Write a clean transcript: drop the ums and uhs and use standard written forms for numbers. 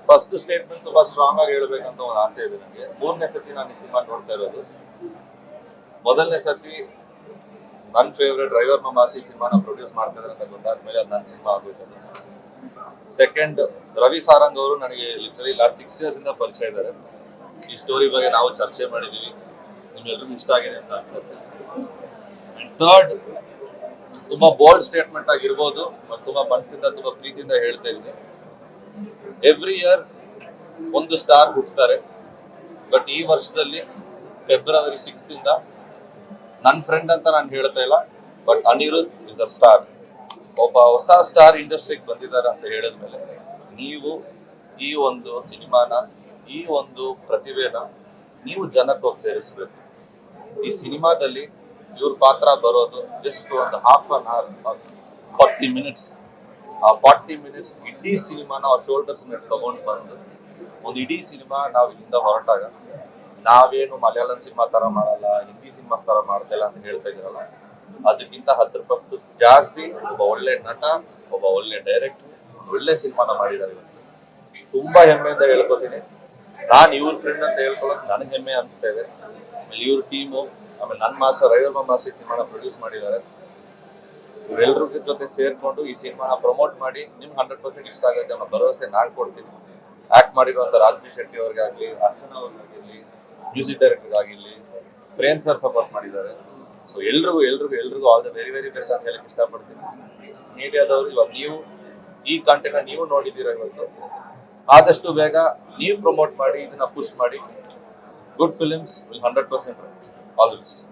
First statement ತುಂಬಾ strong ಆಗಿ ಹೇಳ್ಬೇಕಂತ ಒಂದು ಆಸೆ ಇದೆ ನನಗೆ. 3ನೇ ಸತಿ ನಾನು ಈ ಸಿನಿಮಾ ನೋಡ್ತಾ ಇರೋದು. ಮೊದಲನೇ ಸತಿ ನನ್ನ ಫೇವ್ರೆಟ್ ಡ್ರೈವರ್ ಮಮಾಸಿ ಸಿನಿಮಾನ ಪ್ರೊಡ್ಯೂಸ್ ಮಾಡ್ತಾ ಇದ್ದಾರೆ ಅಂತ ಗೊತ್ತಾದ್ಮೇಲೆ ಅದು ನನ್ನ ಸಿನಿಮಾ ಆಗೋಯ್ತು. ಸೆಕೆಂಡ್, ರವಿ ಸಾರಂಗ್ ಅವರು ನನಗೆ ಲಿಟರಲಿ ಲಾಸ್ಟ್ 6 years ಇಂದ ಪರಿಚಯ ಇದ್ದಾರೆ. ಈ ಸ್ಟೋರಿ ಬಗ್ಗೆ ನಾವು ಚರ್ಚೆ ಮಾಡಿದೀವಿ, ನಿಮ್ಗೆಲ್ರಿಗೂ ಇಷ್ಟ ಆಗಿದೆ ಅಂತ ಅನ್ಸುತ್ತೆ. ಅಂಡ್ ಥರ್ಡ್, ತುಂಬಾ ಬೋಲ್ಡ್ ಸ್ಟೇಟ್ಮೆಂಟ್ ಆಗಿರ್ಬೋದು, ಮತ್ತು ತುಂಬಾ ಮನಸ್ಸಿಂದ ತುಂಬಾ ಪ್ರೀತಿಯಿಂದ ಹೇಳ್ತಾ ಇದ್ದೀನಿ. ಎವ್ರಿ ಇಯರ್ ಒಂದು ಸ್ಟಾರ್ ಹುಟ್ಟುತ್ತಾರೆ, ಬಟ್ ಈ ವರ್ಷದಲ್ಲಿ February 6th ಇಂದ ನನ್ನ ಫ್ರೆಂಡ್ ಅಂತ ನಾನು ಹೇಳ್ತಾ ಇಲ್ಲ, but Anirudh is a star. ಒಬ್ಬ ಹೊಸ ಸ್ಟಾರ್ ಇಂಡಸ್ಟ್ರಿಗೆ ಬಂದಿದ್ದಾರೆ ಅಂತ ಹೇಳಿದ್ಮೇಲೆ ನೀವು ಈ ಒಂದು ಸಿನಿಮಾನ, ಈ ಒಂದು ಪ್ರತಿಭೆನ ನೀವು ಜನಕ್ಕೆ ಹೋಗಿ ಸೇರಿಸ್ಬೇಕು. ಈ ಸಿನಿಮಾದಲ್ಲಿ ಇವ್ರ ಪಾತ್ರ ಬರೋದು ಜಸ್ಟ್ ಒಂದು half an hour, 40 minutes. ಆ 40 minutes ಇಡೀ ಸಿನಿಮಾನ ಅವ್ರ ಶೋಲ್ಡರ್ಸ್ ಮೇಲೆ ತಗೊಂಡು ಬಂದು ಒಂದು ಇಡೀ ಸಿನಿಮಾ ನಾವು ಇಲ್ಲಿಂದ ಹೊರಟಾಗ ನಾವೇನು ಮಲಯಾಳಂ ಸಿನಿಮಾ ತರ ಮಾಡಲ್ಲ, ಹಿಂದಿ ಸಿನಿಮಾಸ್ ತರ ಮಾಡ್ತಿಲ್ಲ ಅಂತ ಹೇಳ್ತಾ ಇದ್ರಲ್ಲ, ಅದಕ್ಕಿಂತ 10 ಪಟ್ಟು ಜಾಸ್ತಿ ಒಬ್ಬ ಒಳ್ಳೆ ನಟ, ಒಬ್ಬ ಒಳ್ಳೆ ಡೈರೆಕ್ಟರ್, ಒಳ್ಳೆ ಸಿನಿಮಾನ ಮಾಡಿದ್ದಾರೆ. ತುಂಬಾ ಹೆಮ್ಮೆಯಿಂದ ಹೇಳ್ಕೊತೀನಿ. ನಾನು ಇವ್ರ ಫ್ರೆಂಡ್ ಅಂತ ಹೇಳ್ಕೊಳ್ಳೋದು ನನಗೆ ಹೆಮ್ಮೆ ಅನಿಸ್ತಾ ಇದೆ. ಆಮೇಲೆ ಇವ್ರ ಟೀಮು, ಆಮೇಲೆ ನನ್ನ ಮಾಸ್ಟರ್ ಡ್ರೈವರ್ ಮಮಾಸಿ ಸಿನಿಮಾನ ಪ್ರೊಡ್ಯೂಸ್ ಮಾಡಿದ್ದಾರೆ. ಇವರೆಲ್ಲರ ಜೊತೆ ಸೇರ್ಕೊಂಡು ಈ ಸಿನಿಮಾನ ಪ್ರಮೋಟ್ ಮಾಡಿ ನಿಮ್ಗೆ 100% ಇಷ್ಟ ಆಗುತ್ತೆ ಅನ್ನೋ ಭರವಸೆ ನಾನು ಕೊಡ್ತೀನಿ. ಆಕ್ಟ್ ಮಾಡಿರುವಂತ ರಾಜಬಿ ಶೆಟ್ಟಿ ಅವ್ರಿಗಾಗ್ಲಿ, ಅರ್ಚನಾ ಅವ್ರಿಗಾಗಿರ್ಲಿ, ಮ್ಯೂಸಿಕ್ ಡೈರೆಕ್ಟರ್ ಆಗಿರ್ಲಿ, ಪ್ರೇಮ್ ಸರ್ ಸಪೋರ್ಟ್ ಮಾಡಿದ್ದಾರೆ. ಸೊ ಎಲ್ರಿಗೂ all the very very best ಅಂತ ಹೇಳಕ್ ಇಷ್ಟಪಡ್ತೀನಿ. ಮೀಡಿಯಾದವರು ಇವಾಗ ನೀವು ಈ ಕಂಟೆಂಟ್ ನೀವು ನೋಡಿದ್ದೀರಾ ಇವತ್ತು, ಆದಷ್ಟು ಬೇಗ ನೀವು ಪ್ರಮೋಟ್ ಮಾಡಿ, ಇದನ್ನ ಪುಷ್ ಮಾಡಿ. Good films will 100% all the best.